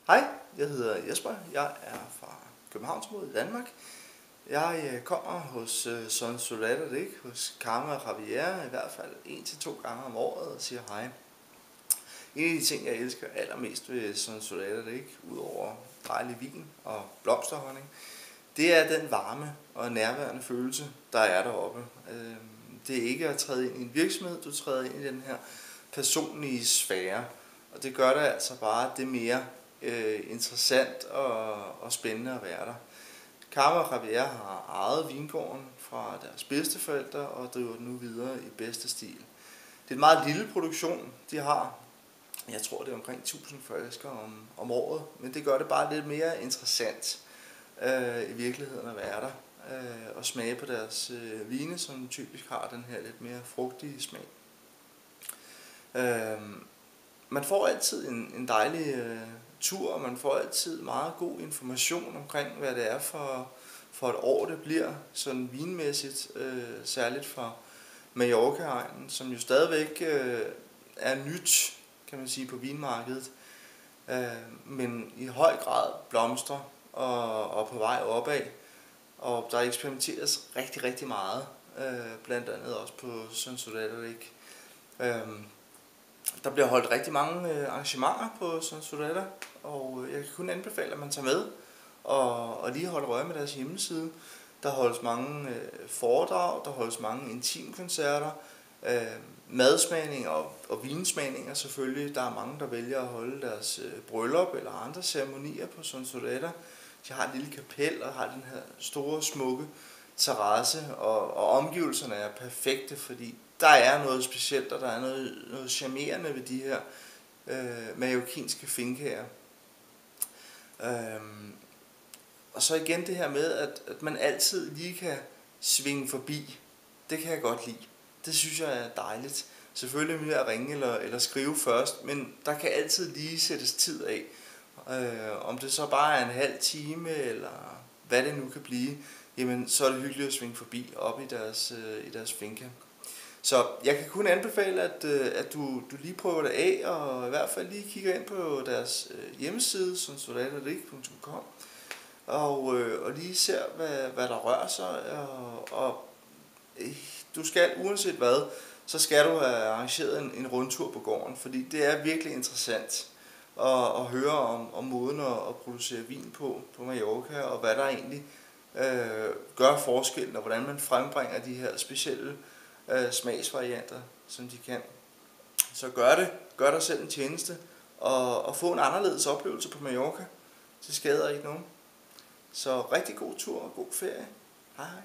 Hej, jeg hedder Jesper. Jeg er fra Københavnsområdet i Danmark. Jeg kommer hos Son Soler hos Karma Raviera i hvert fald 1 til 2 gange om året og siger hej. En af de ting, jeg elsker allermest ved Son Soler, udover dejlig vin og blomsterhonning, det er den varme og nærværende følelse, der er deroppe. Det er ikke at træde ind i en virksomhed, du træder ind i den her personlige sfære, og det gør det altså bare det mere interessant og spændende at være der. Karma Raviera har ejet vingården fra deres bedsteforældre og driver den nu videre i bedste stil. Det er en meget lille produktion, de har. Jeg tror, det er omkring 1000 flasker om året, men det gør det bare lidt mere interessant i virkeligheden at være der og smage på deres vine, som typisk har den her lidt mere frugtige smag. Man får altid en dejlig tur, og man får altid meget god information omkring, hvad det er for et år, det bliver, sådan vinmæssigt, særligt for Mallorca-egnen, som jo stadigvæk er nyt, kan man sige, på vinmarkedet, men i høj grad blomstrer og på vej opad, og der eksperimenteres rigtig, rigtig meget, blandt andet også på Son Soler. Der bliver holdt rigtig mange arrangementer på Son Soler, og jeg kan kun anbefale, at man tager med og lige holder øje med deres hjemmeside. Der holdes mange foredrag, der holdes mange intimkoncerter, madsmagninger og vinsmagninger selvfølgelig. Der er mange, der vælger at holde deres bryllup eller andre ceremonier på Son Soler. De har et lille kapel og har den her store, smukke terrasse, og omgivelserne er perfekte, fordi der er noget specielt, og der er noget charmerende ved de her mallorquinske finkaer. Og så igen det her med, at man altid lige kan svinge forbi. Det kan jeg godt lide. Det synes jeg er dejligt. Selvfølgelig med at ringe eller skrive først, men der kan altid lige sættes tid af. Om det så bare er en halv time, eller hvad det nu kan blive, jamen så er det hyggeligt at svinge forbi op i deres finca. Så jeg kan kun anbefale, at du lige prøver det af, og i hvert fald lige kigger ind på deres hjemmeside, sonsoler.com, og lige ser, hvad der rører sig, og du skal, uanset hvad, så skal du have arrangeret en rundtur på gården, fordi det er virkelig interessant at høre om måden at producere vin på Mallorca, og hvad der egentlig gør forskellen, og hvordan man frembringer de her specielle smagsvarianter, som de kan. Så gør dig selv en tjeneste, og få en anderledes oplevelse på Mallorca. Det skader ikke nogen. Så rigtig god tur og god ferie. Hej hej.